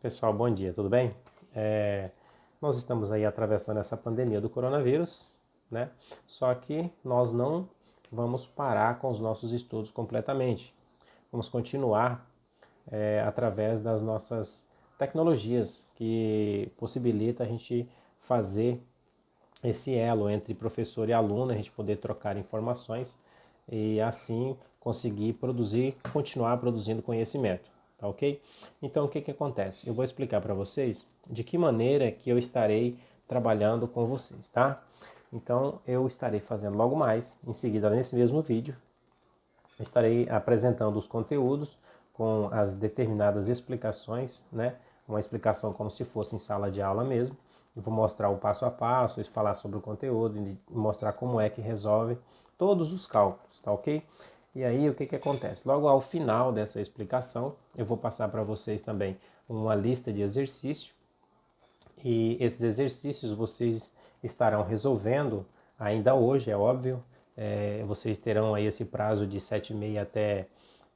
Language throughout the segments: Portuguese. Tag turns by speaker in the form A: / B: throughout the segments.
A: Pessoal, bom dia, tudo bem? Nós estamos aí atravessando essa pandemia do coronavírus, né? Só que nós não vamos parar com os nossos estudos completamente. Vamos continuar através das nossas tecnologias que possibilita a gente fazer esse elo entre professor e aluno, a gente poder trocar informações e assim conseguir produzir, continuar produzindo conhecimento, tá ok? Então o que acontece? Eu vou explicar para vocês de que maneira que eu estarei trabalhando com vocês, tá? Então eu estarei fazendo logo mais, em seguida nesse mesmo vídeo, eu estarei apresentando os conteúdos com as determinadas explicações, né? Uma explicação como se fosse em sala de aula mesmo. Eu vou mostrar o passo a passo, falar sobre o conteúdo e mostrar como é que resolve todos os cálculos, tá ok? E aí o que acontece? Logo ao final dessa explicação, eu vou passar para vocês também uma lista de exercícios e esses exercícios vocês estarão resolvendo ainda hoje, é óbvio. Vocês terão aí esse prazo de 7h30 até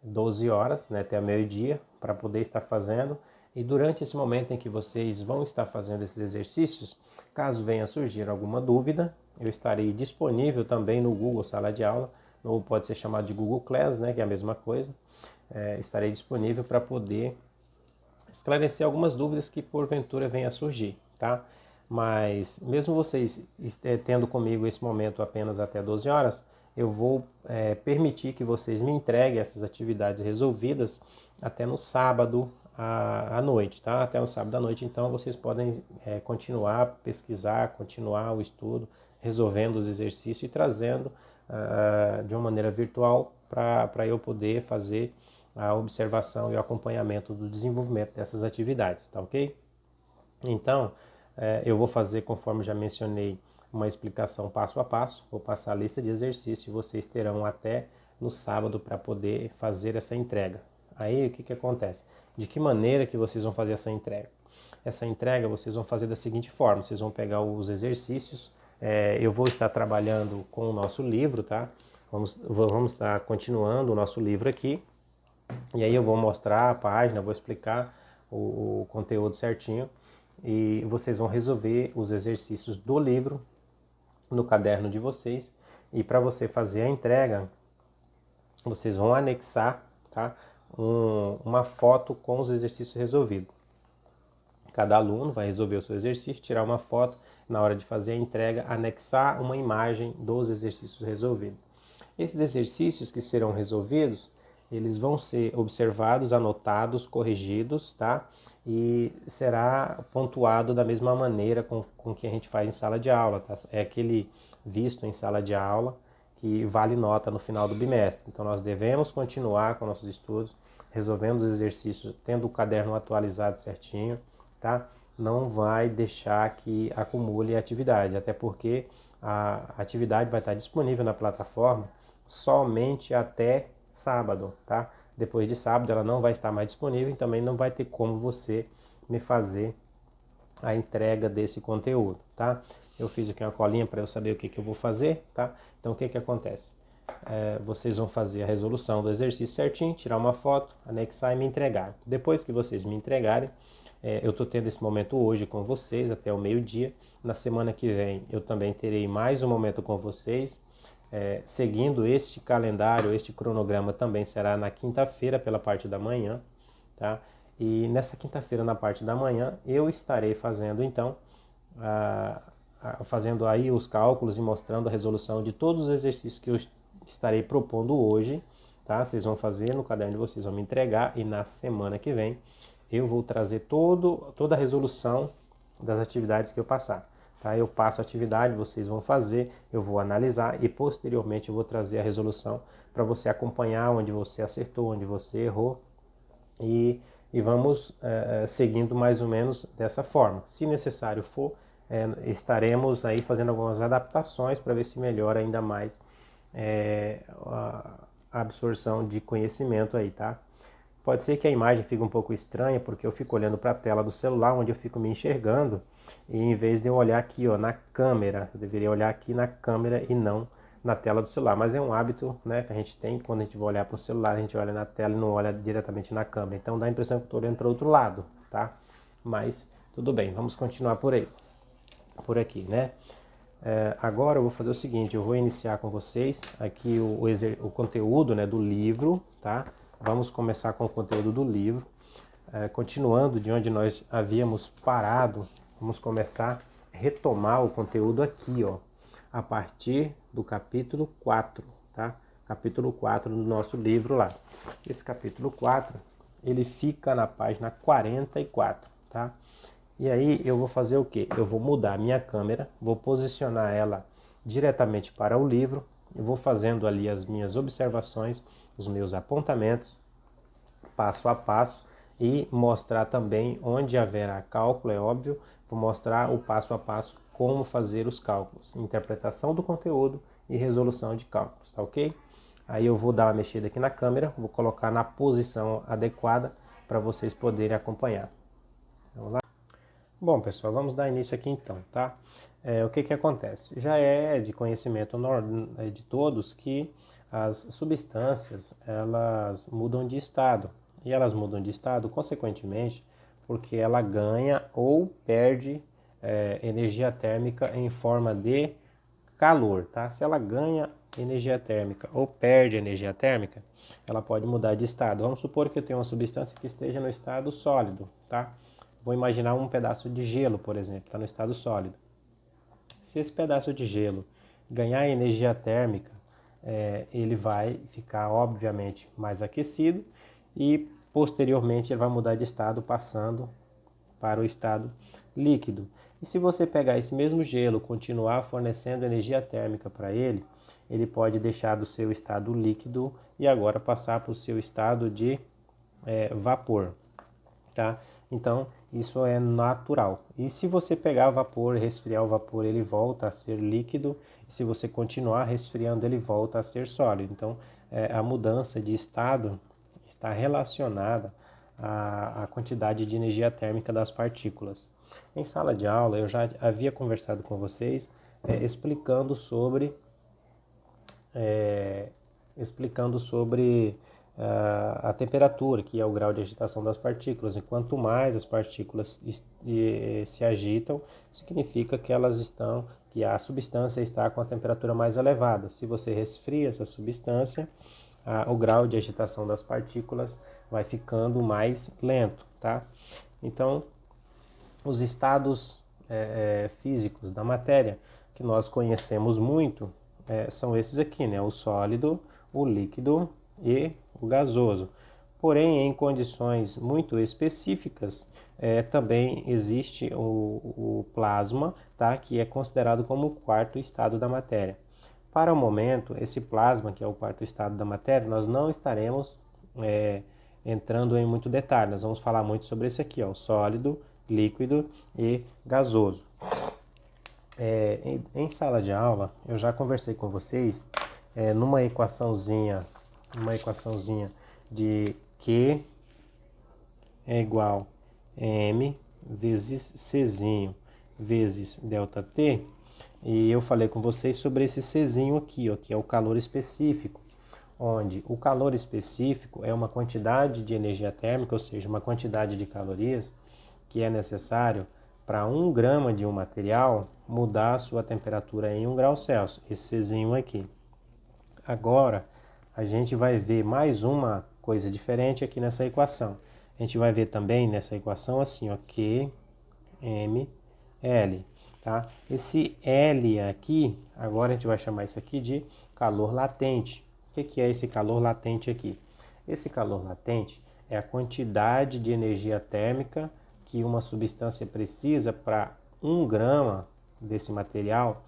A: 12 horas, né, até meio-dia, para poder estar fazendo. E durante esse momento em que vocês vão estar fazendo esses exercícios, caso venha surgir alguma dúvida, eu estarei disponível também no Google Sala de Aula, ou pode ser chamado de Google Class, né, que é a mesma coisa. Estarei disponível para poder esclarecer algumas dúvidas que porventura venha a surgir, tá? Mas mesmo vocês tendo comigo esse momento apenas até 12 horas, eu vou permitir que vocês me entreguem essas atividades resolvidas até no sábado à noite, tá? Até no sábado à noite, então vocês podem continuar a pesquisar, continuar o estudo, resolvendo os exercícios e trazendo de uma maneira virtual para eu poder fazer a observação e o acompanhamento do desenvolvimento dessas atividades, tá ok? Então, eu vou fazer, conforme já mencionei, uma explicação passo a passo, vou passar a lista de exercícios e vocês terão até no sábado para poder fazer essa entrega. Aí, o que acontece? De que maneira que vocês vão fazer essa entrega? Essa entrega vocês vão fazer da seguinte forma, vocês vão pegar os exercícios, eu vou estar trabalhando com o nosso livro, tá? Vamos estar continuando o nosso livro aqui, e aí eu vou mostrar a página, vou explicar o conteúdo certinho e vocês vão resolver os exercícios do livro no caderno de vocês. E para você fazer a entrega, vocês vão anexar, tá, uma foto com os exercícios resolvidos. Cada aluno vai resolver o seu exercício, tirar uma foto, na hora de fazer a entrega, anexar uma imagem dos exercícios resolvidos. Esses exercícios que serão resolvidos, eles vão ser observados, anotados, corrigidos, tá? E será pontuado da mesma maneira com que a gente faz em sala de aula, tá? É aquele visto em sala de aula que vale nota no final do bimestre. Então nós devemos continuar com nossos estudos, resolvendo os exercícios, tendo o caderno atualizado certinho, tá? Não vai deixar que acumule atividade, até porque a atividade vai estar disponível na plataforma somente até sábado, tá? Depois de sábado ela não vai estar mais disponível e também não vai ter como você me fazer a entrega desse conteúdo, tá? Eu fiz aqui uma colinha para eu saber o que eu vou fazer, tá? Então o que acontece? Vocês vão fazer a resolução do exercício certinho, tirar uma foto, anexar e me entregar. Depois que vocês me entregarem, eu estou tendo esse momento hoje com vocês até o meio-dia. Na semana que vem eu também terei mais um momento com vocês. Seguindo este calendário, este cronograma também será na quinta-feira pela parte da manhã, tá? E nessa quinta-feira na parte da manhã eu estarei fazendo então fazendo aí os cálculos e mostrando a resolução de todos os exercícios que eu estarei propondo hoje, tá? Vocês vão fazer no caderno de vocês, vão me entregar e na semana que vem eu vou trazer toda a resolução das atividades que eu passar. Tá? Eu passo a atividade, vocês vão fazer, eu vou analisar e posteriormente eu vou trazer a resolução para você acompanhar onde você acertou, onde você errou e vamos seguindo mais ou menos dessa forma. Se necessário for, estaremos aí fazendo algumas adaptações para ver se melhora ainda mais a absorção de conhecimento aí, tá? Pode ser que a imagem fique um pouco estranha, porque eu fico olhando para a tela do celular, onde eu fico me enxergando, e em vez de eu olhar aqui, ó, na câmera, eu deveria olhar aqui na câmera e não na tela do celular. Mas é um hábito, né, que a gente tem, quando a gente vai olhar para o celular, a gente olha na tela e não olha diretamente na câmera. Então dá a impressão que eu estou olhando para o outro lado, tá? mas tudo bem, vamos continuar por aqui, né? Agora eu vou fazer o seguinte, eu vou iniciar com vocês aqui o conteúdo, né, do livro, tá? Vamos começar com o conteúdo do livro. Continuando de onde nós havíamos parado, vamos começar a retomar o conteúdo aqui, ó, a partir do capítulo 4, tá? Capítulo 4 do nosso livro lá. Esse capítulo 4, ele fica na página 44, tá? E aí eu vou fazer o quê? Eu vou mudar a minha câmera, vou posicionar ela diretamente para o livro, eu vou fazendo ali as minhas observações, os meus apontamentos, passo a passo, e mostrar também onde haverá cálculo, é óbvio, vou mostrar o passo a passo como fazer os cálculos, interpretação do conteúdo e resolução de cálculos, tá ok? Aí eu vou dar uma mexida aqui na câmera, vou colocar na posição adequada para vocês poderem acompanhar. Vamos lá? Bom, pessoal, vamos dar início aqui então, tá? O que acontece? Já é de conhecimento de todos que as substâncias, elas mudam de estado. E elas mudam de estado, consequentemente, porque ela ganha ou perde energia térmica em forma de calor, tá? Se ela ganha energia térmica ou perde energia térmica, ela pode mudar de estado. Vamos supor que eu tenho uma substância que esteja no estado sólido, tá? Vou imaginar um pedaço de gelo, por exemplo, está no estado sólido. Se esse pedaço de gelo ganhar energia térmica, ele vai ficar, obviamente, mais aquecido e, posteriormente, ele vai mudar de estado, passando para o estado líquido. E se você pegar esse mesmo gelo, continuar fornecendo energia térmica para ele, ele pode deixar do seu estado líquido e agora passar para o seu estado de vapor, tá? Então, isso é natural. E se você pegar o vapor e resfriar o vapor, ele volta a ser líquido. E se você continuar resfriando, ele volta a ser sólido. Então, a mudança de estado está relacionada à quantidade de energia térmica das partículas. Em sala de aula, eu já havia conversado com vocês explicando sobre a temperatura, que é o grau de agitação das partículas. E quanto mais as partículas se agitam, significa que que a substância está com a temperatura mais elevada. Se você resfria essa substância, o grau de agitação das partículas vai ficando mais lento, tá? Então, os estados físicos da matéria que nós conhecemos muito são esses aqui, né? O sólido, o líquido e o gasoso. Porém, em condições muito específicas, também existe o plasma, tá? Que é considerado como o quarto estado da matéria. Para o momento, esse plasma, que é o quarto estado da matéria, nós não estaremos entrando em muito detalhe. Nós vamos falar muito sobre esse aqui, ó, o sólido, líquido e gasoso. Em sala de aula, eu já conversei com vocês numa equaçãozinha de Q é igual a M vezes Czinho vezes ΔT, e eu falei com vocês sobre esse Czinho aqui, ó, que é o calor específico, onde o calor específico é uma quantidade de energia térmica, ou seja, uma quantidade de calorias que é necessário para 1 grama de um material mudar a sua temperatura em 1 grau Celsius, esse Czinho aqui. Agora, a gente vai ver mais uma coisa diferente aqui nessa equação. A gente vai ver também nessa equação assim, ó, Q, M, L, tá? Esse L aqui, agora a gente vai chamar isso aqui de calor latente. O que é esse calor latente aqui? Esse calor latente é a quantidade de energia térmica que uma substância precisa para 1 grama desse material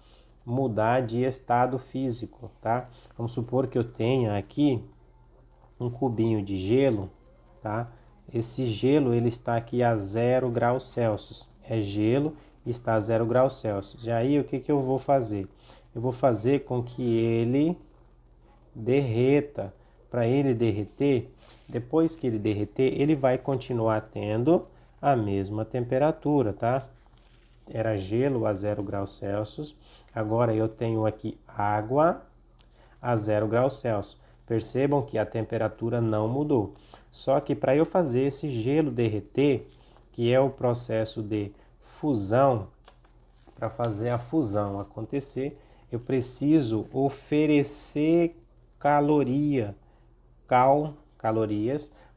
A: mudar de estado físico, tá? Vamos supor que eu tenha aqui um cubinho de gelo, tá? Esse gelo ele está aqui a 0 graus Celsius. É gelo e está a 0 graus Celsius. E aí o que eu vou fazer? Eu vou fazer com que ele derreta. Para ele derreter, depois que ele derreter, ele vai continuar tendo a mesma temperatura, tá? Era gelo a 0 graus Celsius. Agora eu tenho aqui água a 0 graus Celsius. Percebam que a temperatura não mudou. Só que para eu fazer esse gelo derreter, o que é o processo de fusão. Para fazer a fusão acontecer, eu preciso oferecer calorias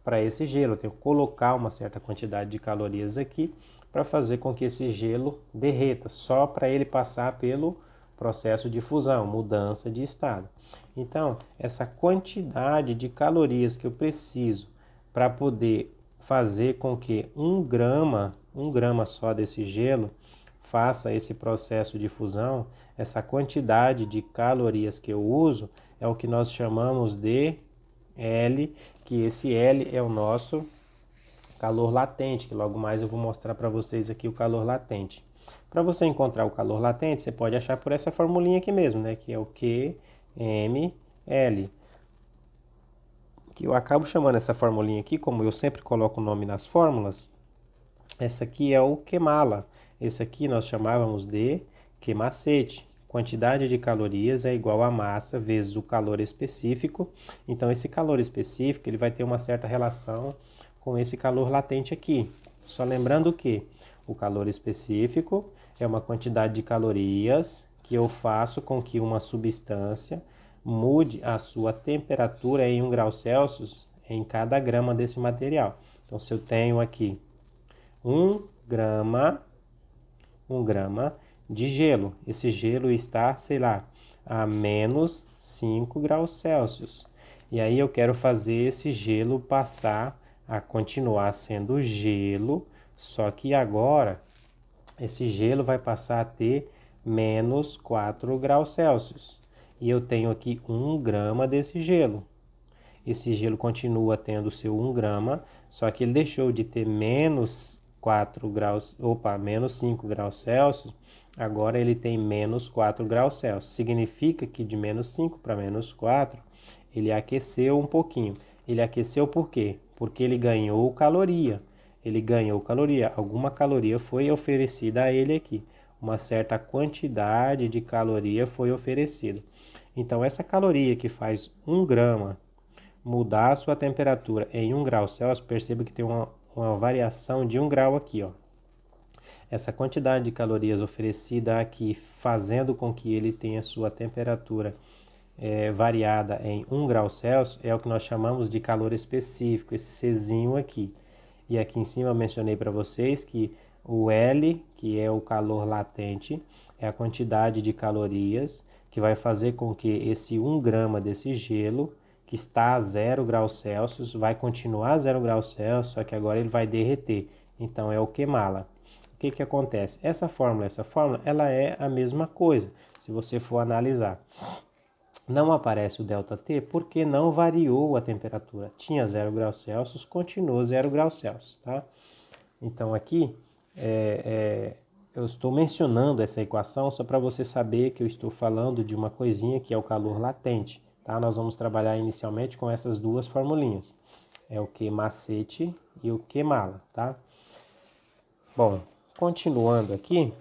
A: para esse gelo. Eu tenho que colocar uma certa quantidade de calorias aqui para fazer com que esse gelo derreta, só para ele passar pelo processo de fusão, mudança de estado. Então, essa quantidade de calorias que eu preciso para poder fazer com que um grama só desse gelo faça esse processo de fusão, essa quantidade de calorias que eu uso é o que nós chamamos de L, que esse L é o nosso calor latente, que logo mais eu vou mostrar para vocês aqui o calor latente. Para você encontrar o calor latente, você pode achar por essa formulinha aqui mesmo, né, que é o QML. Que eu acabo chamando essa formulinha aqui, como eu sempre coloco o nome nas fórmulas, essa aqui é o QMALA. Esse aqui nós chamávamos de Q-macete. Quantidade de calorias é igual a massa vezes o calor específico. Então, esse calor específico ele vai ter uma certa relação com esse calor latente aqui. Só lembrando que o calor específico é uma quantidade de calorias que eu faço com que uma substância mude a sua temperatura em 1 grau Celsius em cada grama desse material. Então, se eu tenho aqui 1 grama de gelo. Esse gelo está, sei lá, a menos 5 graus Celsius. E aí eu quero fazer esse gelo passar a continuar sendo gelo, só que agora esse gelo vai passar a ter menos 4 graus Celsius. E eu tenho aqui 1 grama desse gelo. Esse gelo continua tendo seu 1 grama, só que ele deixou de ter menos 5 graus Celsius, agora ele tem menos 4 graus Celsius. Significa que de menos 5 para menos 4, ele aqueceu um pouquinho. Ele aqueceu por quê? Porque ele ganhou caloria. Alguma caloria foi oferecida a ele aqui. Uma certa quantidade de caloria foi oferecida. Então, essa caloria que faz 1 grama mudar a sua temperatura em 1 grau Celsius, perceba que tem uma variação de 1 grau aqui, ó. Essa quantidade de calorias oferecida aqui, fazendo com que ele tenha sua temperatura variada em 1 grau Celsius, é o que nós chamamos de calor específico, esse Czinho aqui. E aqui em cima eu mencionei para vocês que o L, que é o calor latente, é a quantidade de calorias que vai fazer com que esse 1 grama desse gelo, que está a 0 graus Celsius, vai continuar a 0 graus Celsius, só que agora ele vai derreter. Então é o QMALA. O que que acontece? Essa fórmula, ela é a mesma coisa, se você for analisar. Não aparece o ΔT porque não variou a temperatura. Tinha 0 graus Celsius, continuou 0 graus Celsius, tá? Então aqui eu estou mencionando essa equação só para você saber que eu estou falando de uma coisinha que é o calor latente. Tá? Nós vamos trabalhar inicialmente com essas duas formulinhas. É o Q-macete e o Q-mala, tá? Bom, continuando aqui,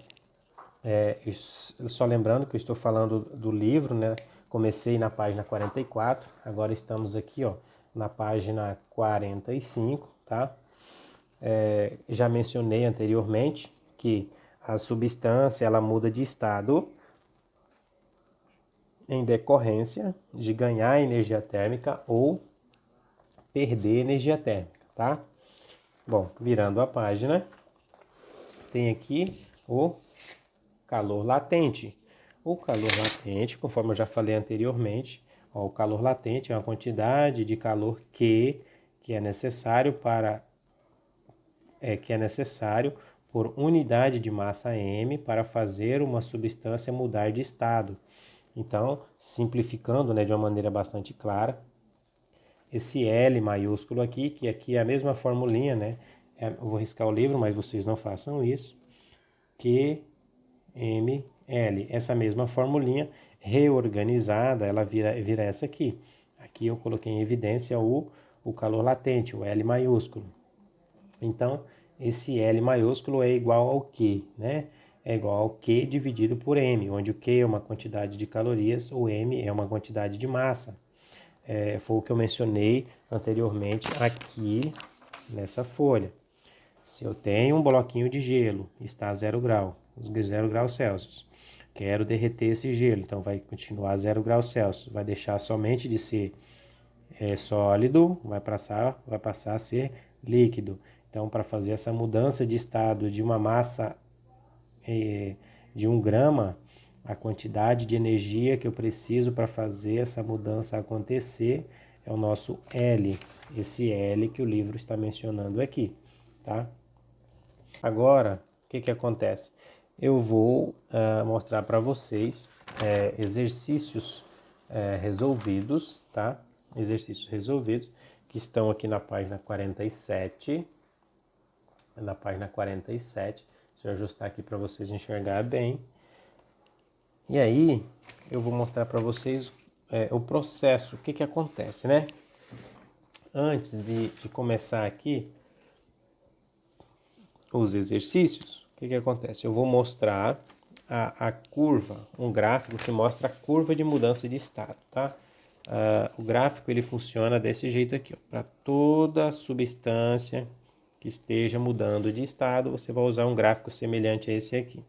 A: só lembrando que eu estou falando do livro, né? Comecei na página 44, agora estamos aqui, ó, na página 45, tá? Já mencionei anteriormente que a substância ela muda de estado em decorrência de ganhar energia térmica ou perder energia térmica, tá? Bom, virando a página, tem aqui o calor latente. O calor latente, conforme eu já falei anteriormente, ó, o calor latente é uma quantidade de calor que é necessário por unidade de massa m para fazer uma substância mudar de estado. Então, simplificando, né, de uma maneira bastante clara, esse L maiúsculo aqui, que aqui é a mesma formulinha, né? Eu vou riscar o livro, mas vocês não façam isso. QML. Essa mesma formulinha reorganizada, ela vira essa aqui. Aqui eu coloquei em evidência o calor latente, o L maiúsculo. Então, esse L maiúsculo é igual ao Q, né? É igual ao Q dividido por M, onde o Q é uma quantidade de calorias, o M é uma quantidade de massa. Foi o que eu mencionei anteriormente aqui nessa folha. Se eu tenho um bloquinho de gelo, está a 0 graus Celsius. Quero derreter esse gelo, então vai continuar a 0 graus Celsius. Vai deixar somente de ser sólido, vai passar a ser líquido. Então, para fazer essa mudança de estado de uma massa de 1 grama, a quantidade de energia que eu preciso para fazer essa mudança acontecer é o nosso L. Esse L que o livro está mencionando aqui, tá? Agora, o que acontece? Eu vou mostrar para vocês exercícios resolvidos, tá? Exercícios resolvidos que estão aqui na página 47. Na página 47. Deixa eu ajustar aqui para vocês enxergar bem. E aí, eu vou mostrar para vocês o processo, o que acontece, né? Antes de começar aqui os exercícios, o que acontece? Eu vou mostrar a curva, um gráfico que mostra a curva de mudança de estado, tá? O gráfico ele funciona desse jeito aqui, para toda substância que esteja mudando de estado, você vai usar um gráfico semelhante a esse aqui.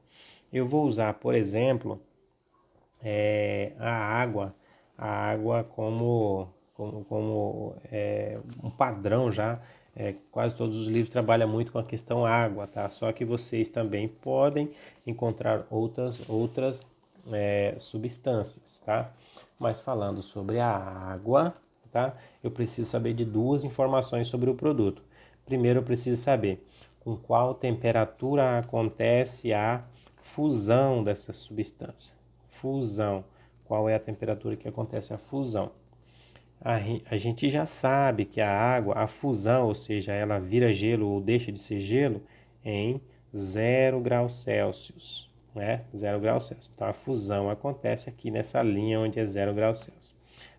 A: Eu vou usar, por exemplo, a água como um padrão já. Quase todos os livros trabalham muito com a questão água, tá? Só que vocês também podem encontrar outras substâncias, tá? Mas falando sobre a água, tá? Eu preciso saber de duas informações sobre o produto. Primeiro, eu preciso saber com qual temperatura acontece a fusão dessa substância. Fusão. Qual é a temperatura que acontece a fusão? A gente já sabe que a água, a fusão, ou seja, ela vira gelo ou deixa de ser gelo em 0 graus Celsius, né? 0 graus Celsius. Então a fusão acontece aqui nessa linha onde é 0 graus Celsius.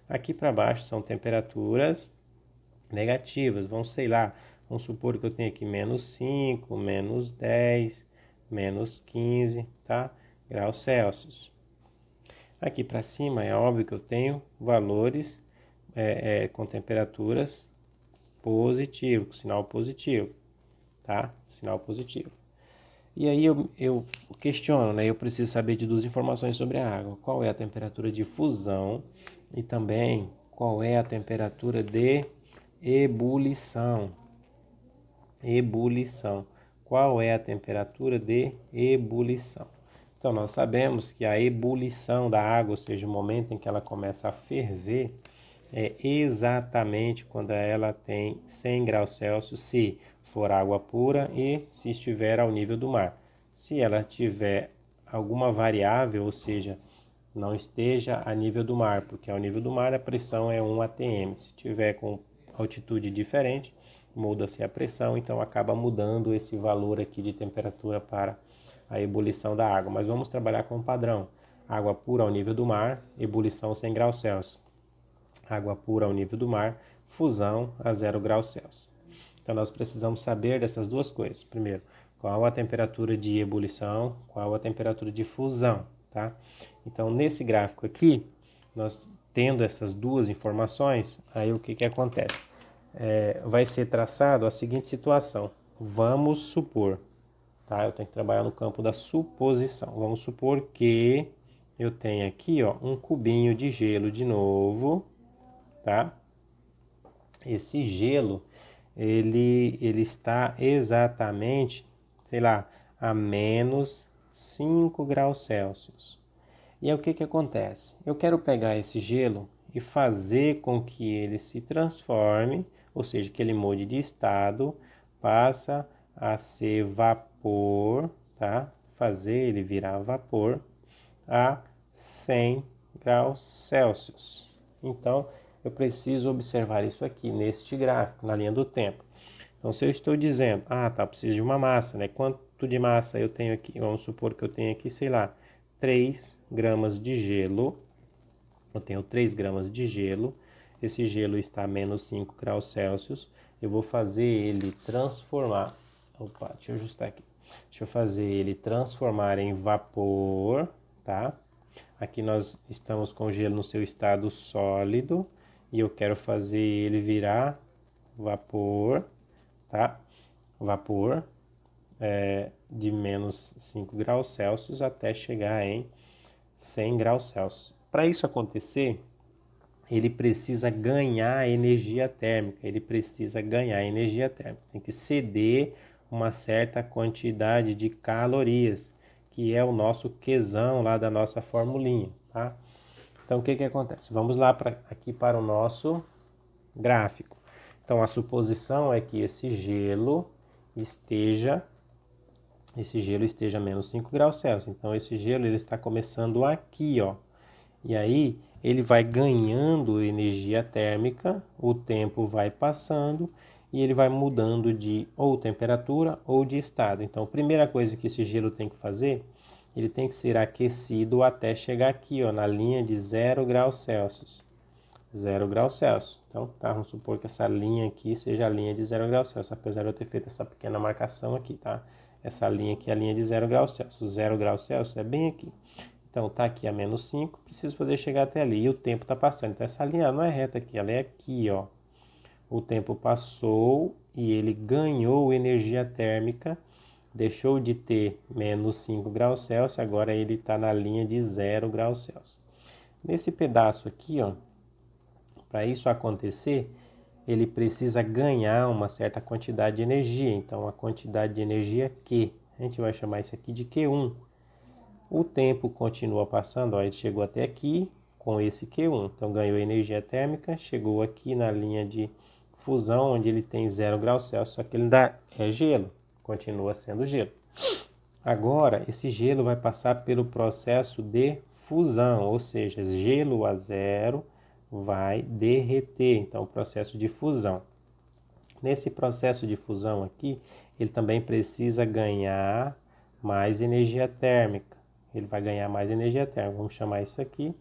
A: Aqui para baixo são temperaturas negativas, sei lá, vamos supor que eu tenho aqui menos 5, menos 10, menos 15, tá? Graus Celsius. Aqui para cima é óbvio que eu tenho valores com temperaturas positivo, sinal positivo, tá? Sinal positivo. E aí eu questiono, né? Eu preciso saber de duas informações sobre a água. Qual é a temperatura de fusão e também qual é a temperatura de ebulição. Ebulição. Qual é a temperatura de ebulição? Então, nós sabemos que a ebulição da água, ou seja, o momento em que ela começa a ferver, é exatamente quando ela tem 100 graus Celsius, se for água pura e se estiver ao nível do mar. Se ela tiver alguma variável, ou seja, não esteja a nível do mar, porque ao nível do mar a pressão é 1 atm. Se tiver com altitude diferente, muda-se a pressão, então acaba mudando esse valor aqui de temperatura para a ebulição da água. Mas vamos trabalhar com o padrão. Água pura ao nível do mar, ebulição 100 graus Celsius. Água pura ao nível do mar, fusão a 0 graus Celsius. Então nós precisamos saber dessas duas coisas. Primeiro, qual a temperatura de ebulição, qual a temperatura de fusão, tá? Então nesse gráfico aqui, nós tendo essas duas informações, aí o que acontece? Vai ser traçado a seguinte situação. Vamos supor, tá? Eu tenho que trabalhar no campo da suposição. Vamos supor que eu tenho aqui, ó, um cubinho de gelo de novo, tá? Esse gelo, ele está exatamente, sei lá, a menos 5 graus Celsius. E aí o que acontece? Eu quero pegar esse gelo e fazer com que ele se transforme, ou seja, que ele mude de estado, passa a ser vapor, tá? Fazer ele virar vapor a 100 graus Celsius. Então, eu preciso observar isso aqui, neste gráfico, na linha do tempo. Então, se eu estou dizendo, tá, preciso de uma massa, né? Quanto de massa eu tenho aqui? Vamos supor que eu tenho aqui, sei lá, 3 gramas de gelo. Eu tenho 3 gramas de gelo. Esse gelo está a menos 5 graus Celsius. Eu vou fazer ele transformar... Opa, deixa eu ajustar aqui. Deixa eu fazer ele transformar em vapor, tá? Aqui nós estamos com o gelo no seu estado sólido. E eu quero fazer ele virar vapor, tá? vapor de menos 5 graus Celsius até chegar em 100 graus Celsius. Para isso acontecer, ele precisa ganhar energia térmica, tem que ceder uma certa quantidade de calorias, que é o nosso Qzão lá da nossa formulinha, tá? Então, o que acontece? Vamos lá aqui para o nosso gráfico. Então, a suposição é que esse gelo esteja menos 5 graus Celsius. Então, esse gelo ele está começando aqui, ó. E aí, ele vai ganhando energia térmica, o tempo vai passando e ele vai mudando de ou temperatura ou de estado. Então, a primeira coisa que esse gelo tem que fazer, ele tem que ser aquecido até chegar aqui, ó, na linha de 0 graus Celsius. 0 graus Celsius. Então, tá, vamos supor que essa linha aqui seja a linha de 0 graus Celsius, apesar de eu ter feito essa pequena marcação aqui, tá? Essa linha aqui é a linha de 0 graus Celsius. 0 graus Celsius é bem aqui. Então, tá aqui a menos 5, preciso fazer chegar até ali. E o tempo tá passando. Então, essa linha não é reta aqui, ela é aqui, ó. O tempo passou e ele ganhou energia térmica, deixou de ter menos 5 graus Celsius, agora ele está na linha de 0 graus Celsius. Nesse pedaço aqui, ó, para isso acontecer, ele precisa ganhar uma certa quantidade de energia. Então, a quantidade de energia Q, a gente vai chamar isso aqui de Q1. O tempo continua passando, ó, ele chegou até aqui com esse Q1. Então, ganhou energia térmica, chegou aqui na linha de fusão, onde ele tem 0 graus Celsius, só que ele ainda é gelo, continua sendo gelo. Agora, esse gelo vai passar pelo processo de fusão, ou seja, gelo a zero vai derreter, então o processo de fusão. Nesse processo de fusão aqui, ele também precisa ganhar mais energia térmica. Ele vai ganhar mais energia térmica, vamos chamar isso aqui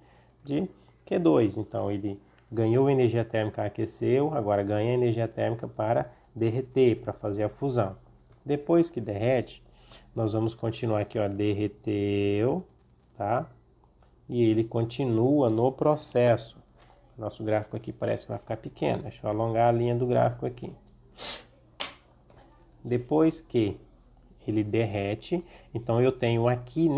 A: de Q2. Então ele ganhou energia térmica, aqueceu, agora ganha energia térmica para derreter, para fazer a fusão. Depois que derrete, nós vamos continuar aqui, ó, derreteu, tá? E ele continua no processo. Nosso gráfico aqui parece que vai ficar pequeno. Deixa eu alongar a linha do gráfico aqui. Depois que ele derrete, então eu tenho aqui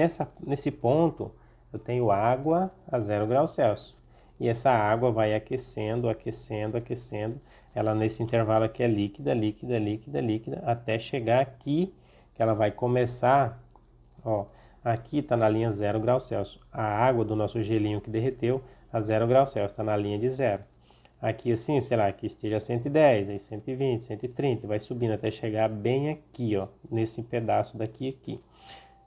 A: nesse ponto, eu tenho água a 0 graus Celsius. E essa água vai aquecendo, aquecendo, aquecendo. Ela nesse intervalo aqui é líquida, líquida, líquida, líquida, até chegar aqui, que ela vai começar, ó, aqui está na linha 0 graus Celsius. A água do nosso gelinho que derreteu a 0 graus Celsius, está na linha de 0. Aqui assim, sei lá, aqui esteja 110, aí 120, 130, vai subindo até chegar bem aqui, ó, nesse pedaço daqui aqui.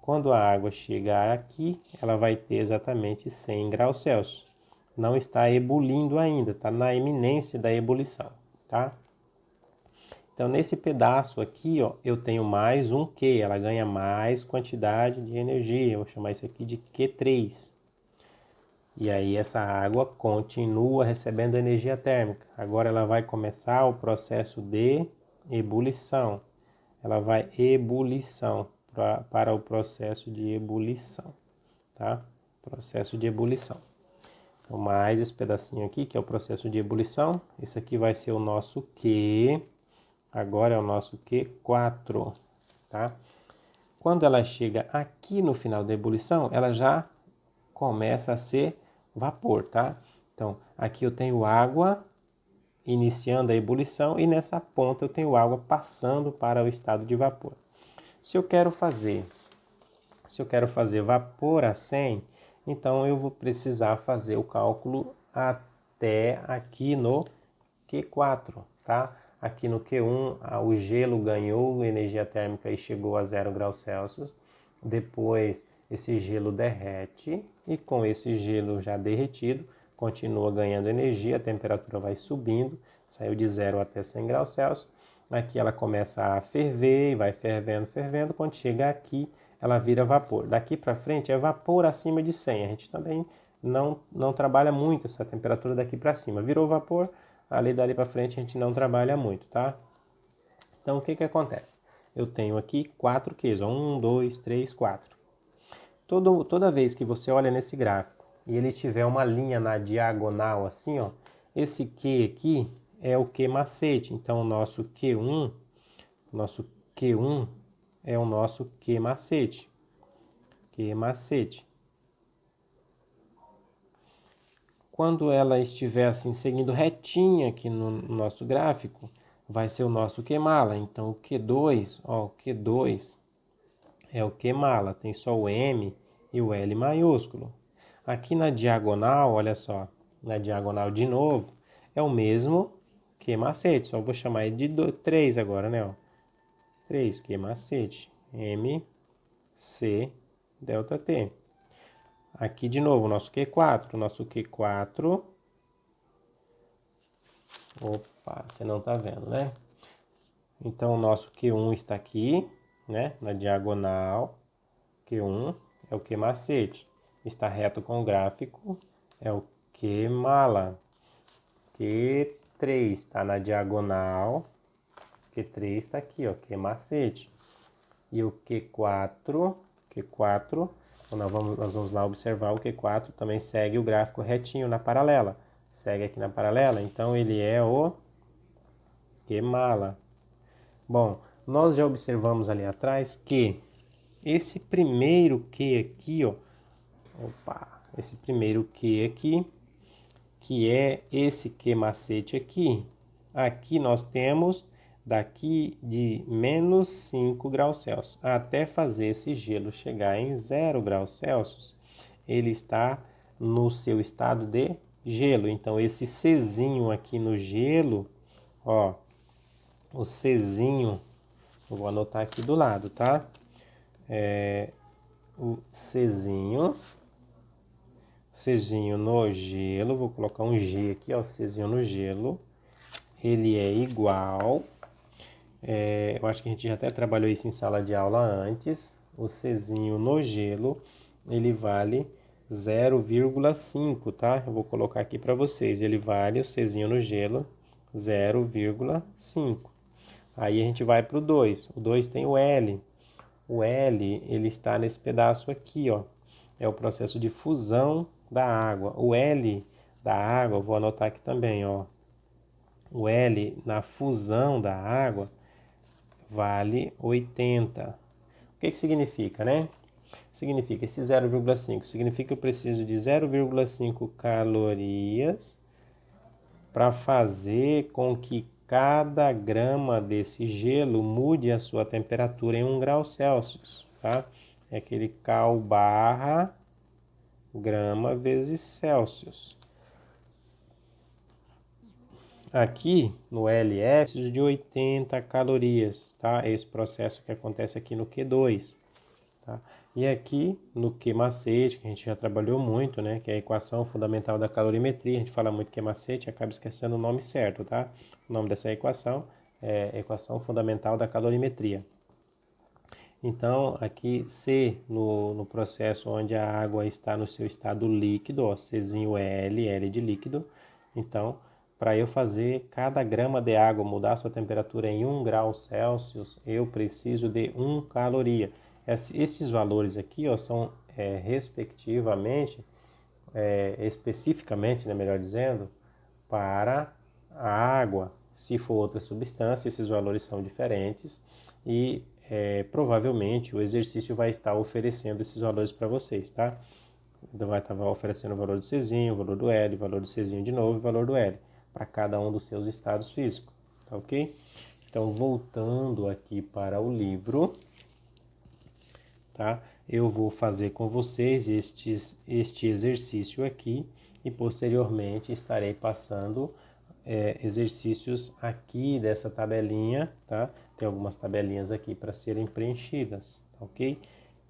A: Quando a água chegar aqui, ela vai ter exatamente 100 graus Celsius. Não está ebulindo ainda, está na iminência da ebulição, tá? Então, nesse pedaço aqui, ó, eu tenho mais um Q, ela ganha mais quantidade de energia, eu vou chamar isso aqui de Q3. E aí essa água continua recebendo energia térmica. Agora ela vai começar o processo de ebulição. Ela vai ebulição para o processo de ebulição, tá? Processo de ebulição. Então, mais esse pedacinho aqui, que é o processo de ebulição. Esse aqui vai ser o nosso Q. Agora é o nosso Q4, tá? Quando ela chega aqui no final da ebulição, ela já começa a ser vapor, tá? Então, aqui eu tenho água iniciando a ebulição e nessa ponta eu tenho água passando para o estado de vapor. Se eu quero fazer vapor a 100, então eu vou precisar fazer o cálculo até aqui no Q4, tá? Aqui no Q1, o gelo ganhou energia térmica e chegou a 0 graus Celsius. Depois, esse gelo derrete e com esse gelo já derretido, continua ganhando energia, a temperatura vai subindo, saiu de 0 até 100 graus Celsius. Aqui ela começa a ferver, vai fervendo, fervendo, quando chega aqui, ela vira vapor. Daqui para frente é vapor acima de 100, a gente também não trabalha muito essa temperatura daqui para cima. Virou vapor, dali para frente a gente não trabalha muito, tá? Então o que acontece? Eu tenho aqui 4 Qs, 1, 2, 3, 4. Toda vez que você olha nesse gráfico e ele tiver uma linha na diagonal assim, ó, esse Q aqui é o Q macete. Então, o nosso Q1, nosso Q1 é o nosso Q macete. Q macete. Quando ela estiver assim, seguindo retinha aqui no nosso gráfico, vai ser o nosso Q mala. Então, o Q2, ó, o Q2 é o Q mala, tem só o M e o L maiúsculo. Aqui na diagonal, olha só, na diagonal de novo, é o mesmo Q macete, só vou chamar ele de 3 agora, né? Ó. 3 Q macete, M, C, delta T. Aqui de novo, o nosso Q4, opa, você não tá vendo, né? Então, o nosso Q1 está aqui, né? Na diagonal, Q1 é o Q macete. Está reto com o gráfico, é o Q mala. Q3 está na diagonal, Q3 está aqui, ó, Q macete. E o Q4, nós vamos lá observar o Q4 também segue o gráfico retinho na paralela. Segue aqui na paralela, então ele é o Q mala. Bom, nós já observamos ali atrás que esse primeiro Q aqui, ó, esse primeiro Q aqui, que é esse Q macete aqui, aqui nós temos daqui de menos 5 graus Celsius até fazer esse gelo chegar em 0 graus Celsius, ele está no seu estado de gelo. Então, esse Czinho aqui no gelo, ó, o Czinho, eu vou anotar aqui do lado, tá? O Czinho no gelo, vou colocar um G aqui, ó, Czinho no gelo, ele é igual, eu acho que a gente já até trabalhou isso em sala de aula antes, o Czinho no gelo, ele vale 0,5, tá? Eu vou colocar aqui para vocês, ele vale o Czinho no gelo 0,5. Aí a gente vai para o 2, o 2 tem o L, ele está nesse pedaço aqui, ó, é o processo de fusão da água. O L da água, vou anotar aqui também, ó. O L na fusão da água vale 80. O que significa, né? Significa esse 0,5. Significa que eu preciso de 0,5 calorias para fazer com que cada grama desse gelo mude a sua temperatura em 1 grau Celsius, tá? É aquele cal barra grama vezes Celsius. Aqui no LF, preciso de 80 calorias, tá? Esse processo que acontece aqui no Q2, tá? E aqui no Q macete, que a gente já trabalhou muito, né? Que é a equação fundamental da calorimetria. A gente fala muito Q macete e acaba esquecendo o nome certo, tá? O nome dessa equação é equação fundamental da calorimetria. Então, aqui C, no processo onde a água está no seu estado líquido, ó, Czinho L de líquido. Então, para eu fazer cada grama de água mudar sua temperatura em 1 grau Celsius, eu preciso de 1 caloria. Esses valores aqui, ó, são respectivamente, especificamente, né, melhor dizendo, para a água. Se for outra substância, esses valores são diferentes e provavelmente o exercício vai estar oferecendo esses valores para vocês, tá? Então vai estar oferecendo o valor do Czinho, o valor do L, o valor do Czinho de novo e o valor do L, para cada um dos seus estados físicos, tá ok? Então, voltando aqui para o livro, tá? Eu vou fazer com vocês este exercício aqui e posteriormente estarei passando exercícios aqui dessa tabelinha, tá? Tem algumas tabelinhas aqui para serem preenchidas, tá ok?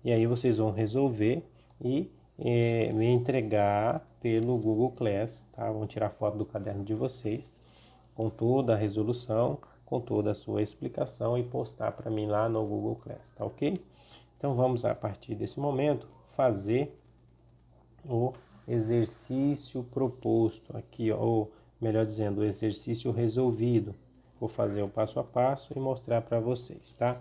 A: E aí vocês vão resolver e me entregar pelo Google Class, tá? Vão tirar foto do caderno de vocês com toda a resolução, com toda a sua explicação e postar para mim lá no Google Class, tá ok? Então vamos a partir desse momento fazer o exercício proposto aqui, ou melhor dizendo, o exercício resolvido. Vou fazer o passo a passo e mostrar para vocês, tá?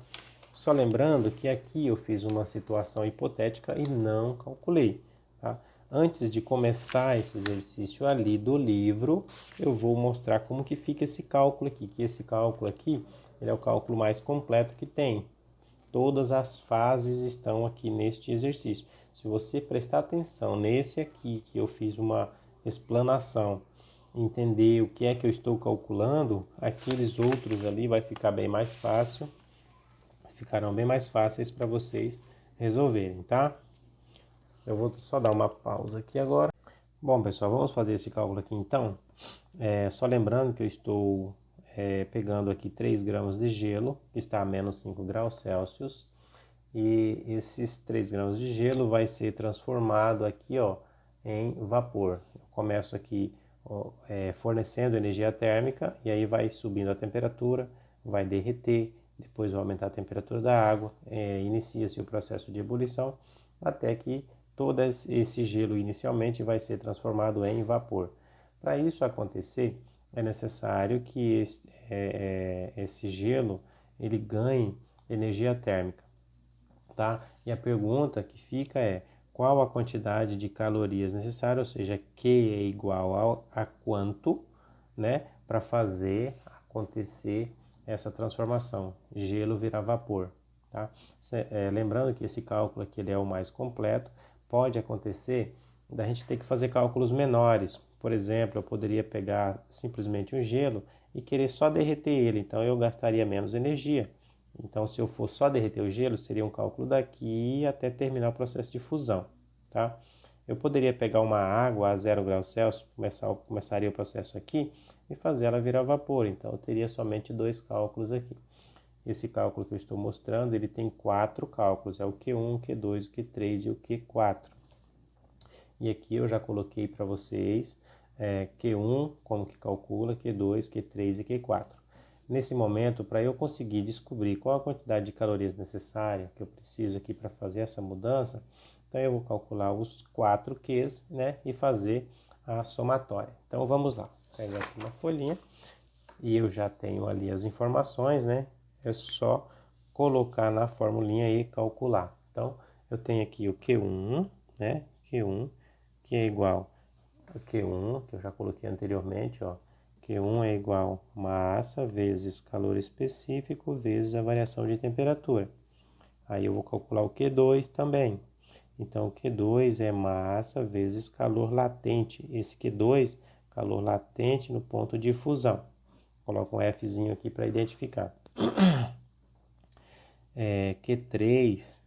A: Só lembrando que aqui eu fiz uma situação hipotética e não calculei, tá? Antes de começar esse exercício ali do livro, eu vou mostrar como que fica esse cálculo aqui, que esse cálculo aqui ele é o cálculo mais completo que tem. Todas as fases estão aqui neste exercício. Se você prestar atenção nesse aqui, que eu fiz uma explanação, entender o que é que eu estou calculando, aqueles outros ali vai ficar bem mais fácil, ficarão bem mais fáceis para vocês resolverem, tá? Eu vou só dar uma pausa aqui agora. Bom, pessoal, vamos fazer esse cálculo aqui então. Só lembrando que eu estou pegando aqui 3 gramas de gelo, que está a menos 5 graus Celsius. E esses 3 gramas de gelo vai ser transformado aqui, ó, em vapor. Eu começo aqui fornecendo energia térmica e aí vai subindo a temperatura, vai derreter, depois vai aumentar a temperatura da água, inicia-se o processo de ebulição até que todo esse gelo inicialmente vai ser transformado em vapor. Para isso acontecer, é necessário que esse gelo ele ganhe energia térmica, tá? E a pergunta que fica é: qual a quantidade de calorias necessária, ou seja, Q é igual a quanto, né, para fazer acontecer essa transformação, gelo virar vapor, tá? Lembrando que esse cálculo aqui ele é o mais completo, pode acontecer da gente ter que fazer cálculos menores. Por exemplo, eu poderia pegar simplesmente um gelo e querer só derreter ele, então eu gastaria menos energia. Então, se eu for só derreter o gelo, seria um cálculo daqui até terminar o processo de fusão, tá? Eu poderia pegar uma água a 0 graus Celsius, começaria o processo aqui e fazer ela virar vapor. Então, eu teria somente 2 cálculos aqui. Esse cálculo que eu estou mostrando, ele tem 4 cálculos. É o Q1, o Q2, o Q3 e o Q4. E aqui eu já coloquei para vocês Q1, como que calcula, Q2, Q3 e Q4. Nesse momento, para eu conseguir descobrir qual a quantidade de calorias necessária que eu preciso aqui para fazer essa mudança, então eu vou calcular os 4 Qs, né, e fazer a somatória. Então vamos lá, pegar aqui uma folhinha e eu já tenho ali as informações, né, é só colocar na formulinha e calcular. Então eu tenho aqui o Q1, né, Q1, que é igual a Q1, que eu já coloquei anteriormente, ó. Q1 é igual massa vezes calor específico vezes a variação de temperatura. Aí eu vou calcular o Q2 também. Então, o Q2 é massa vezes calor latente. Esse Q2, calor latente no ponto de fusão. Coloco um Fzinho aqui para identificar. Q3,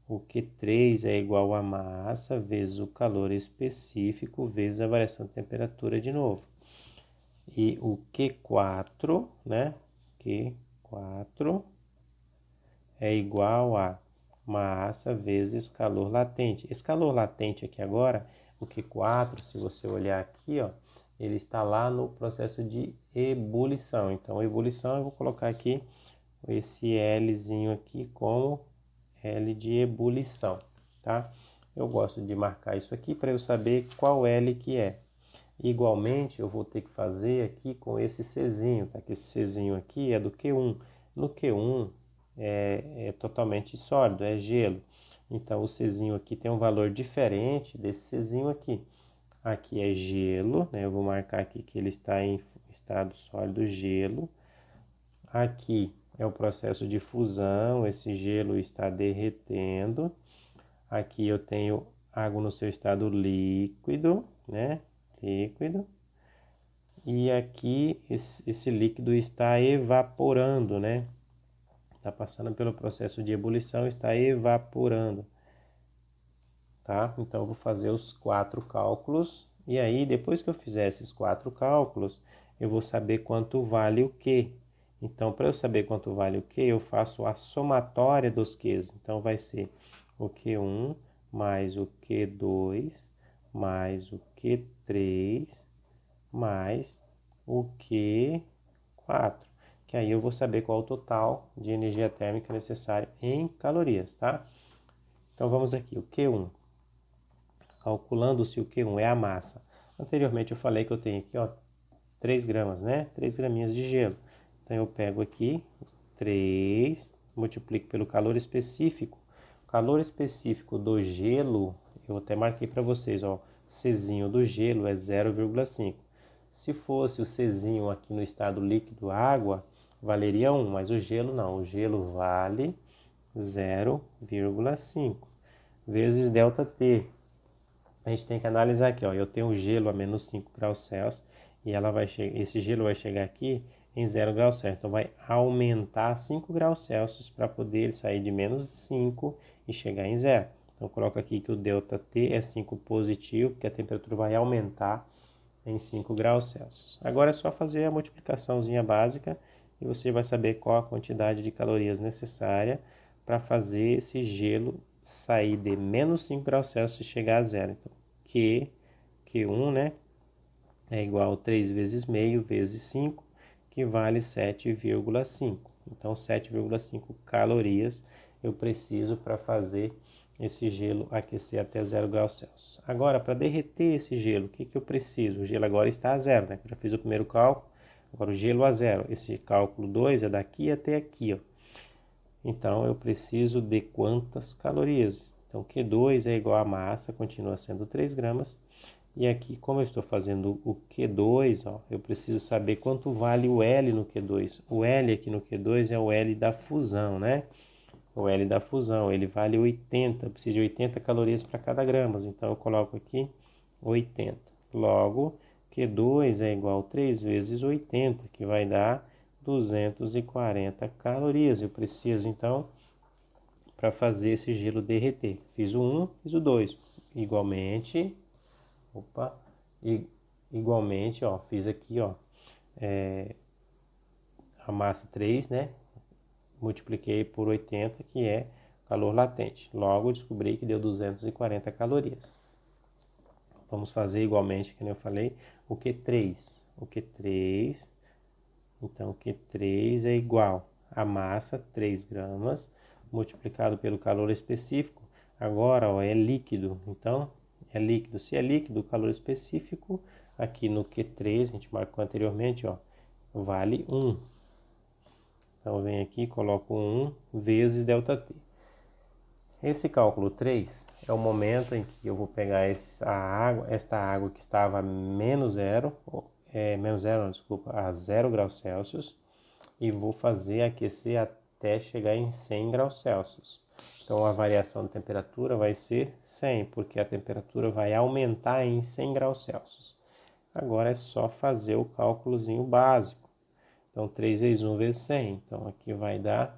A: o Q3 é igual a massa vezes o calor específico vezes a variação de temperatura de novo. E o Q4, né? Q4 é igual a massa vezes calor latente. Esse calor latente aqui agora, o Q4, se você olhar aqui, ó, ele está lá no processo de ebulição. Então, ebulição, eu vou colocar aqui esse Lzinho aqui como L de ebulição, tá? Eu gosto de marcar isso aqui para eu saber qual L que é. Igualmente, eu vou ter que fazer aqui com esse Czinho, tá? Que esse Czinho aqui é do Q1. No Q1 é totalmente sólido, é gelo. Então, o Czinho aqui tem um valor diferente desse Czinho aqui. Aqui é gelo, né? Eu vou marcar aqui que ele está em estado sólido gelo. Aqui é o processo de fusão, esse gelo está derretendo. Aqui eu tenho água no seu estado líquido, né? Líquido. E aqui esse líquido está evaporando, né? Está passando pelo processo de ebulição, está evaporando, tá? Então eu vou fazer os 4 cálculos e aí depois que eu fizer esses 4 cálculos, eu vou saber quanto vale o Q. Então, para eu saber quanto vale o Q, eu faço a somatória dos Qs. Então vai ser o Q1 mais o Q2 mais o Q3 mais o Q4, que aí eu vou saber qual é o total de energia térmica necessária em calorias, tá? Então vamos aqui, o Q1. Calculando se o Q1 é a massa. Anteriormente eu falei que eu tenho aqui, ó, 3 gramas, né? 3 graminhas de gelo. Então eu pego aqui 3, multiplico pelo calor específico. O calor específico do gelo, eu até marquei para vocês, ó, Czinho do gelo é 0,5. Se fosse o Czinho aqui no estado líquido água, valeria 1, mas o gelo não, o gelo vale 0,5 vezes ΔT. A gente tem que analisar aqui, ó, eu tenho o gelo a menos 5 graus Celsius e esse gelo vai chegar aqui em 0 graus Celsius, então vai aumentar 5 graus Celsius para poder ele sair de menos 5 e chegar em 0. Então eu coloco aqui que o ΔT é 5 positivo, porque a temperatura vai aumentar em 5 graus Celsius. Agora é só fazer a multiplicaçãozinha básica e você vai saber qual a quantidade de calorias necessária para fazer esse gelo sair de menos 5 graus Celsius e chegar a zero. Então, Q1, né, é igual a 3 vezes meio vezes 5, que vale 7,5. Então, 7,5 calorias eu preciso para fazer esse gelo aquecer até 0 graus Celsius. Agora, para derreter esse gelo, o que eu preciso? O gelo agora está a zero, né? Eu já fiz o primeiro cálculo, agora o gelo a zero. Esse cálculo 2 é daqui até aqui, ó. Então, eu preciso de quantas calorias? Então, Q2 é igual a massa, continua sendo 3 gramas. E aqui, como eu estou fazendo o Q2, ó, eu preciso saber quanto vale o L no Q2. O L aqui no Q2 é o L da fusão, né? O L da fusão, ele vale 80, eu preciso de 80 calorias para cada grama. Então, eu coloco aqui 80. Logo, Q2 é igual a 3 vezes 80, que vai dar 240 calorias. Eu preciso, então, para fazer esse gelo derreter. Fiz o 1, fiz o 2. Igualmente, igualmente, ó, fiz aqui, ó, a massa 3, né? Multipliquei por 80, que é calor latente. Logo, descobri que deu 240 calorias. Vamos fazer igualmente, que eu falei, o Q3. O Q3, então, o Q3 é igual a massa, 3 gramas, multiplicado pelo calor específico. Agora, ó, é líquido, então, é líquido. Se é líquido, o calor específico, aqui no Q3, a gente marcou anteriormente, ó, vale 1. Então, eu venho aqui e coloco 1 vezes ΔT. Esse cálculo 3 é o momento em que eu vou pegar esta água que estava a menos zero, a 0 graus Celsius, e vou fazer aquecer até chegar em 100 graus Celsius. Então a variação de temperatura vai ser 100, porque a temperatura vai aumentar em 100 graus Celsius. Agora é só fazer o cálculozinho básico. Então 3 vezes 1 vezes 100. Então aqui vai dar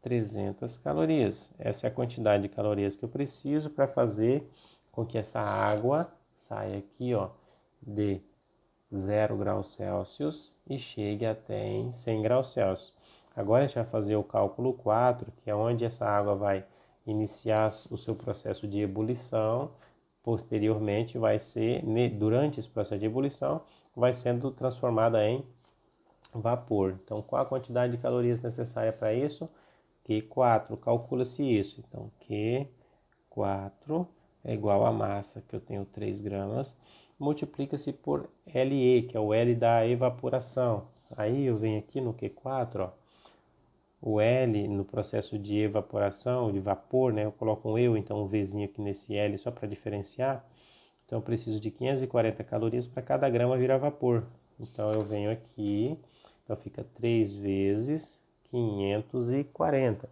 A: 300 calorias. Essa é a quantidade de calorias que eu preciso para fazer com que essa água saia aqui, ó, de 0 graus Celsius e chegue até em 100 graus Celsius. Agora a gente vai fazer o cálculo 4, que é onde essa água vai iniciar o seu processo de ebulição. Posteriormente vai ser, durante esse processo de ebulição, vai sendo transformada em vapor. Então, qual a quantidade de calorias necessária para isso? Q4, calcula-se isso. Então, Q4 é igual a massa, que eu tenho 3 gramas, multiplica-se por LE, que é o L da evaporação. Aí eu venho aqui no Q4, ó, o L no processo de evaporação, de vapor, né? Eu coloco um eu, então um Vzinho aqui nesse L só para diferenciar. Então eu preciso de 540 calorias para cada grama virar vapor. Então eu venho aqui, então fica 3 vezes 540.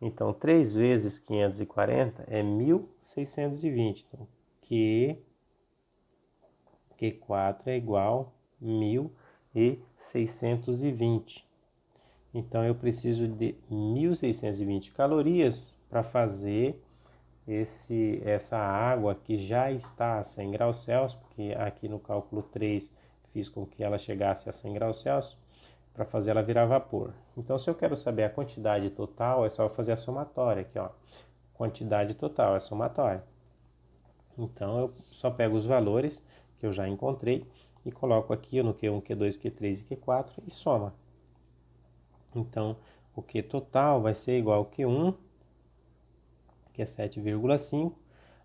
A: Então 3 vezes 540 é 1620. Então Q4 é igual a 1620. Então eu preciso de 1620 calorias para fazer essa água que já está a 100 graus Celsius, porque aqui no cálculo 3 fiz com que ela chegasse a 100 graus Celsius, para fazer ela virar vapor. Então, se eu quero saber a quantidade total, é só fazer a somatória aqui, ó. Quantidade total é somatória. Então, eu só pego os valores que eu já encontrei e coloco aqui no Q1, Q2, Q3 e Q4 e soma. Então, o Q total vai ser igual ao Q1, que é 7,5,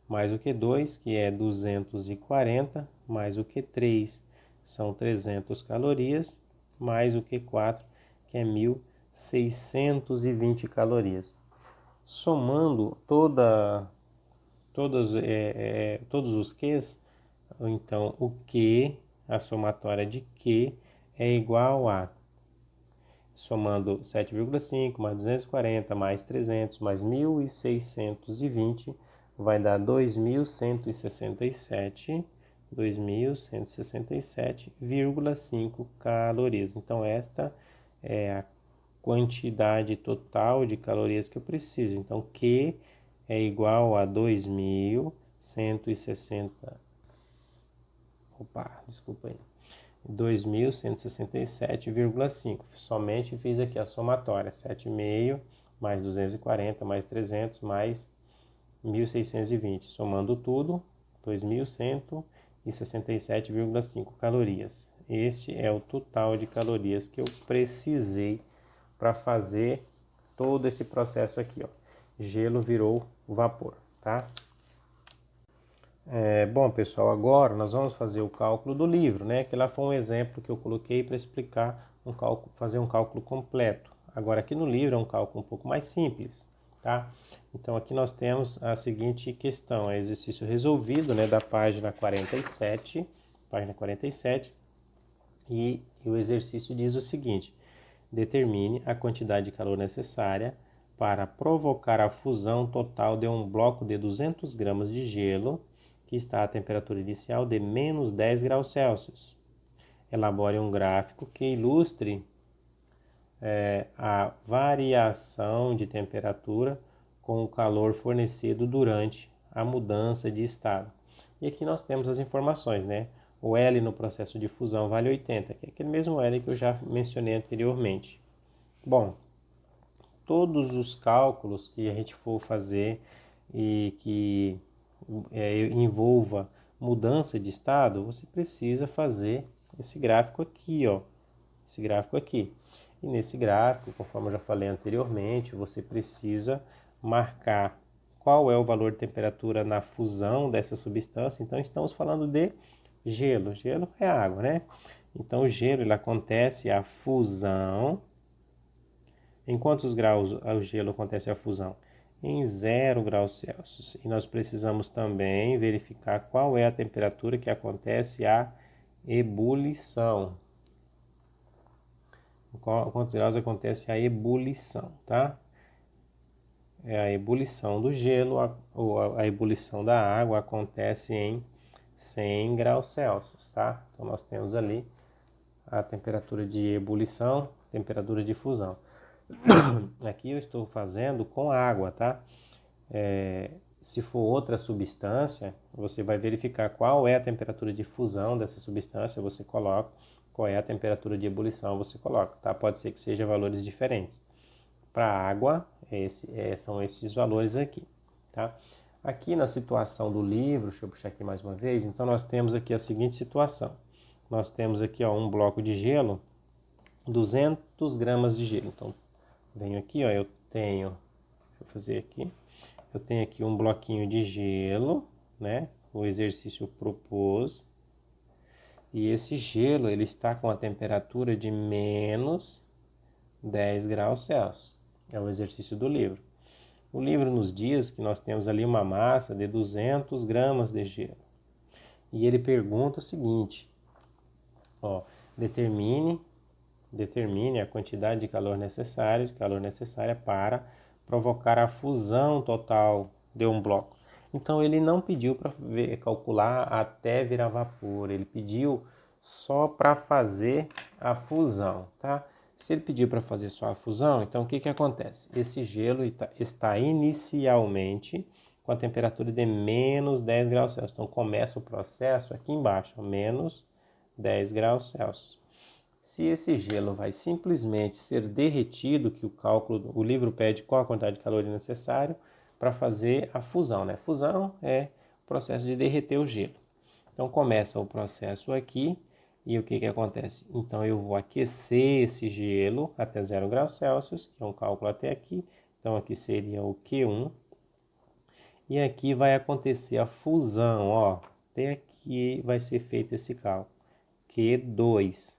A: mais o Q2, que é 240, mais o Q3, são 300 calorias, mais o Q4, que é 1620 calorias. Somando todos os Qs, então o Q, a somatória de Q, é igual a somando 7,5 mais 240 mais 300 mais 1.620 vai dar 2.167,5 calorias. Então esta é a quantidade total de calorias que eu preciso. Então Q é igual a 2.160. Opa, desculpa aí. 2.167,5. Somente fiz aqui a somatória. 7,5 mais 240 mais 300 mais 1.620. Somando tudo, 2.167,5 calorias. Este é o total de calorias que eu precisei para fazer todo esse processo aqui, ó. Gelo virou vapor, tá? Bom, pessoal, agora nós vamos fazer o cálculo do livro, né? Que lá foi um exemplo que eu coloquei para explicar fazer um cálculo completo. Agora aqui no livro é um cálculo um pouco mais simples, tá? Então aqui nós temos a seguinte questão, é exercício resolvido, né? Da página 47, e o exercício diz o seguinte: determine a quantidade de calor necessária para provocar a fusão total de um bloco de 200 gramas de gelo que está a temperatura inicial de menos 10 graus Celsius. Elabore um gráfico que ilustre a variação de temperatura com o calor fornecido durante a mudança de estado. E aqui nós temos as informações, né? O L no processo de fusão vale 80, que é aquele mesmo L que eu já mencionei anteriormente. Bom, todos os cálculos que a gente for fazer e que envolva mudança de estado, você precisa fazer esse gráfico aqui, ó. Esse gráfico aqui. E nesse gráfico, conforme eu já falei anteriormente, você precisa marcar qual é o valor de temperatura na fusão dessa substância. Então, estamos falando de gelo. Gelo é água, né? Então, o gelo, ele acontece a fusão. Em quantos graus o gelo acontece a fusão? Em 0 graus Celsius. E nós precisamos também verificar qual é a temperatura que acontece a ebulição. Em quantos graus acontece a ebulição, tá? É a ebulição do gelo, ou a ebulição da água acontece em 100 graus Celsius, tá? Então nós temos ali a temperatura de ebulição, temperatura de fusão. Aqui eu estou fazendo com água, tá? Se for outra substância, você vai verificar qual é a temperatura de fusão dessa substância, você coloca, qual é a temperatura de ebulição, você coloca, tá? Pode ser que seja valores diferentes. Para água, são esses valores aqui, tá? Aqui na situação do livro, deixa eu puxar aqui mais uma vez, então nós temos aqui a seguinte situação. Nós temos aqui, ó, um bloco de gelo, 200 gramas de gelo. Então, venho aqui, ó, deixa eu fazer aqui. Eu tenho aqui um bloquinho de gelo, né? O exercício propôs. E esse gelo, ele está com a temperatura de menos 10 graus Celsius. É o exercício do livro. O livro nos diz que nós temos ali uma massa de 200 gramas de gelo. E ele pergunta o seguinte, ó, determine a quantidade de calor necessária para provocar a fusão total de um bloco. Então ele não pediu para calcular até virar vapor, ele pediu só para fazer a fusão, tá? Se ele pedir para fazer só a fusão, então o que acontece? Esse gelo está inicialmente com a temperatura de menos 10 graus Celsius. Então começa o processo aqui embaixo, menos 10 graus Celsius. Se esse gelo vai simplesmente ser derretido, que o livro pede qual a quantidade de caloria necessária para fazer a fusão, né? Fusão é o processo de derreter o gelo. Então começa o processo aqui e o que acontece? Então eu vou aquecer esse gelo até 0 graus Celsius, que é um cálculo até aqui. Então aqui seria o Q1. E aqui vai acontecer a fusão, ó. Até aqui vai ser feito esse cálculo. Q2.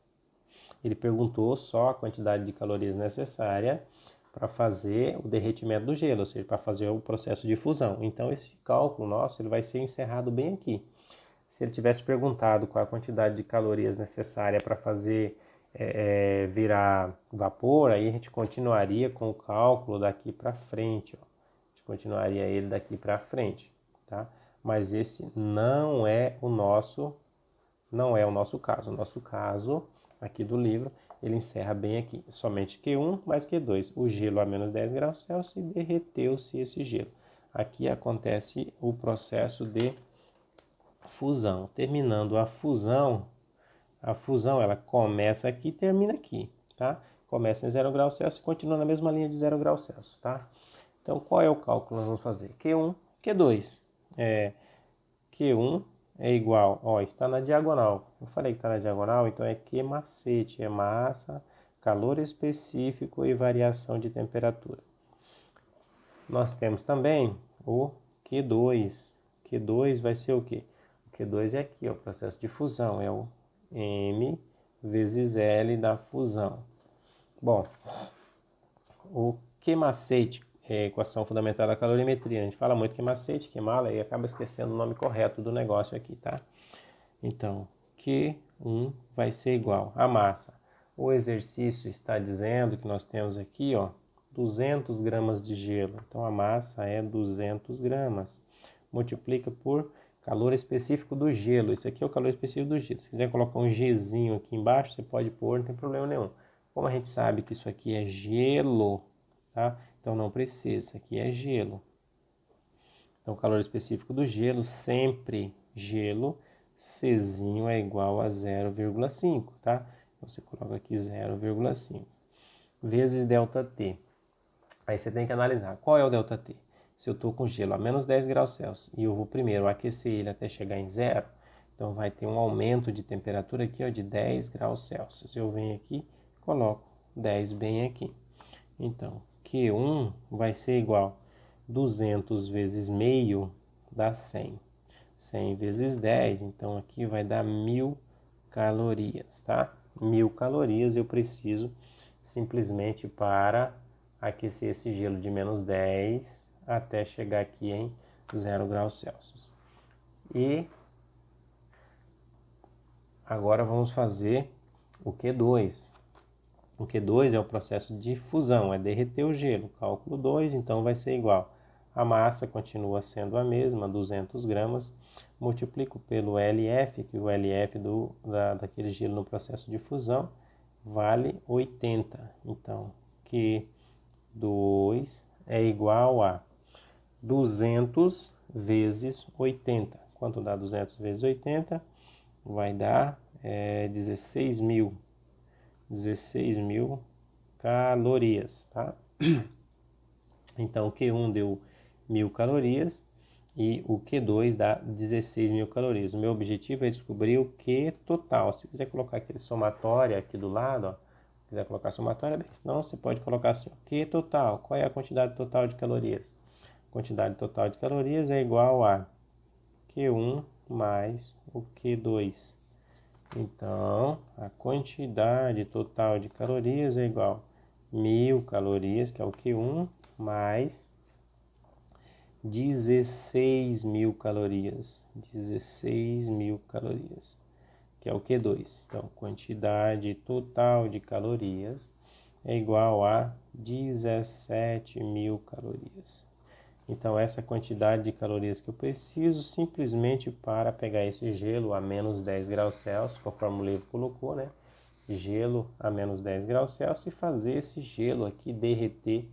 A: Ele perguntou só a quantidade de calorias necessária para fazer o derretimento do gelo, ou seja, para fazer o processo de fusão. Então, esse cálculo nosso ele vai ser encerrado bem aqui. Se ele tivesse perguntado qual a quantidade de calorias necessária para fazer virar vapor, aí a gente continuaria com o cálculo daqui para frente, ó. A gente continuaria ele daqui para frente, tá? Mas esse não é o nosso caso. O nosso caso aqui do livro, ele encerra bem aqui, somente Q1 mais Q2, o gelo a menos 10 graus Celsius e derreteu-se esse gelo. Aqui acontece o processo de fusão. Terminando a fusão ela começa aqui e termina aqui, tá? Começa em 0 graus Celsius e continua na mesma linha de 0 graus Celsius, tá? Então, qual é o cálculo que nós vamos fazer? Q1, Q2. Q1 é igual, ó, está na diagonal. Eu falei que está na diagonal, então é Q macete, é massa, calor específico e variação de temperatura. Nós temos também o Q2. Q2 vai ser o quê? O Q2 é aqui, ó, o processo de fusão, é o M vezes L da fusão. Bom, o Q macete é a equação fundamental da calorimetria. A gente fala muito Q macete, Q mala e acaba esquecendo o nome correto do negócio aqui, tá? Então, Q1 vai ser igual a massa. O exercício está dizendo que nós temos aqui, ó, 200 gramas de gelo. Então, a massa é 200 gramas. Multiplica por calor específico do gelo. Isso aqui é o calor específico do gelo. Se quiser colocar um Gzinho aqui embaixo, você pode pôr, não tem problema nenhum. Como a gente sabe que isso aqui é gelo, tá? Então, não precisa. Isso aqui é gelo. Então, o calor específico do gelo, sempre gelo, Czinho é igual a 0,5, tá? Então, você coloca aqui 0,5 vezes ΔT. Aí você tem que analisar qual é o ΔT. Se eu estou com gelo a menos 10 graus Celsius e eu vou primeiro aquecer ele até chegar em zero, então vai ter um aumento de temperatura aqui, ó, de 10 graus Celsius. Eu venho aqui, coloco 10 bem aqui. Então, Q1 vai ser igual 200 vezes meio dá 100. 100 vezes 10, então aqui vai dar 1000 calorias, tá? 1000 calorias eu preciso simplesmente para aquecer esse gelo de menos 10 até chegar aqui em 0 graus Celsius. E agora vamos fazer o Q2. O Q2 é o processo de fusão, é derreter o gelo. Cálculo 2, então vai ser igual. A massa continua sendo a mesma, 200 gramas. Multiplico pelo LF, que o LF daquele gelo no processo de fusão vale 80. Então, Q2 é igual a 200 vezes 80. Quanto dá 200 vezes 80? Vai dar 16.000 calorias, tá? Então, o Q1 deu 1000 calorias e o Q2 dá 16.000 calorias. O meu objetivo é descobrir o Q total. Se quiser colocar aquele somatório aqui do lado, ó, se quiser colocar somatório, bem, senão você pode colocar assim, Q total. Qual é a quantidade total de calorias? A quantidade total de calorias é igual a Q1 mais o Q2. Então, a quantidade total de calorias é igual a 1000 calorias, que é o Q1, mais 16.000 calorias. 16.000 calorias, que é o Q2. Então, quantidade total de calorias é igual a 17.000 calorias. Então, essa quantidade de calorias que eu preciso simplesmente para pegar esse gelo a menos 10 graus Celsius, conforme o livro colocou, né? Gelo a menos 10 graus Celsius e fazer esse gelo aqui derreter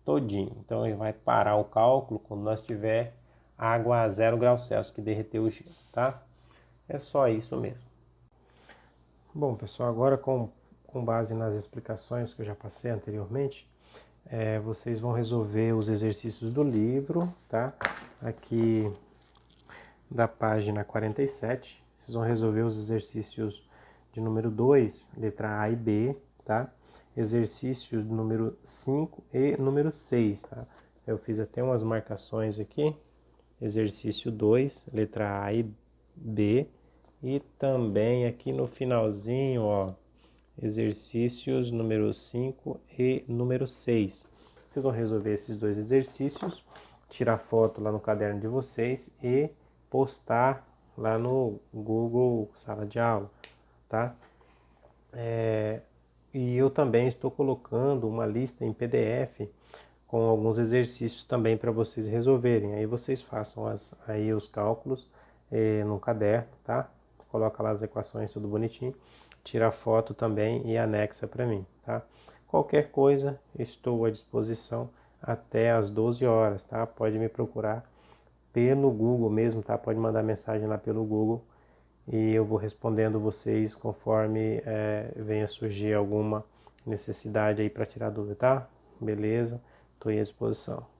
A: todinho. Então, ele vai parar o cálculo quando nós tiver água a 0 graus Celsius, que derreteu o gelo, tá? É só isso mesmo. Bom, pessoal, agora com base nas explicações que eu já passei anteriormente, vocês vão resolver os exercícios do livro, tá? Aqui da página 47, vocês vão resolver os exercícios de número 2, letra A e B, tá? Exercícios número 5 e número 6, tá? Eu fiz até umas marcações aqui. Exercício 2, letra A e B. E também aqui no finalzinho, ó, exercícios número 5 e número 6. Vocês vão resolver esses dois exercícios, tirar foto lá no caderno de vocês e postar lá no Google Sala de Aula, tá? E eu também estou colocando uma lista em PDF com alguns exercícios também para vocês resolverem. Aí vocês façam aí os cálculos no caderno, tá? Coloca lá as equações tudo bonitinho, tira foto também e anexa para mim, tá? Qualquer coisa, estou à disposição até às 12 horas, tá? Pode me procurar pelo Google mesmo, tá? Pode mandar mensagem lá pelo Google e eu vou respondendo vocês conforme venha surgir alguma necessidade aí para tirar dúvida, tá? Beleza? Estou à disposição.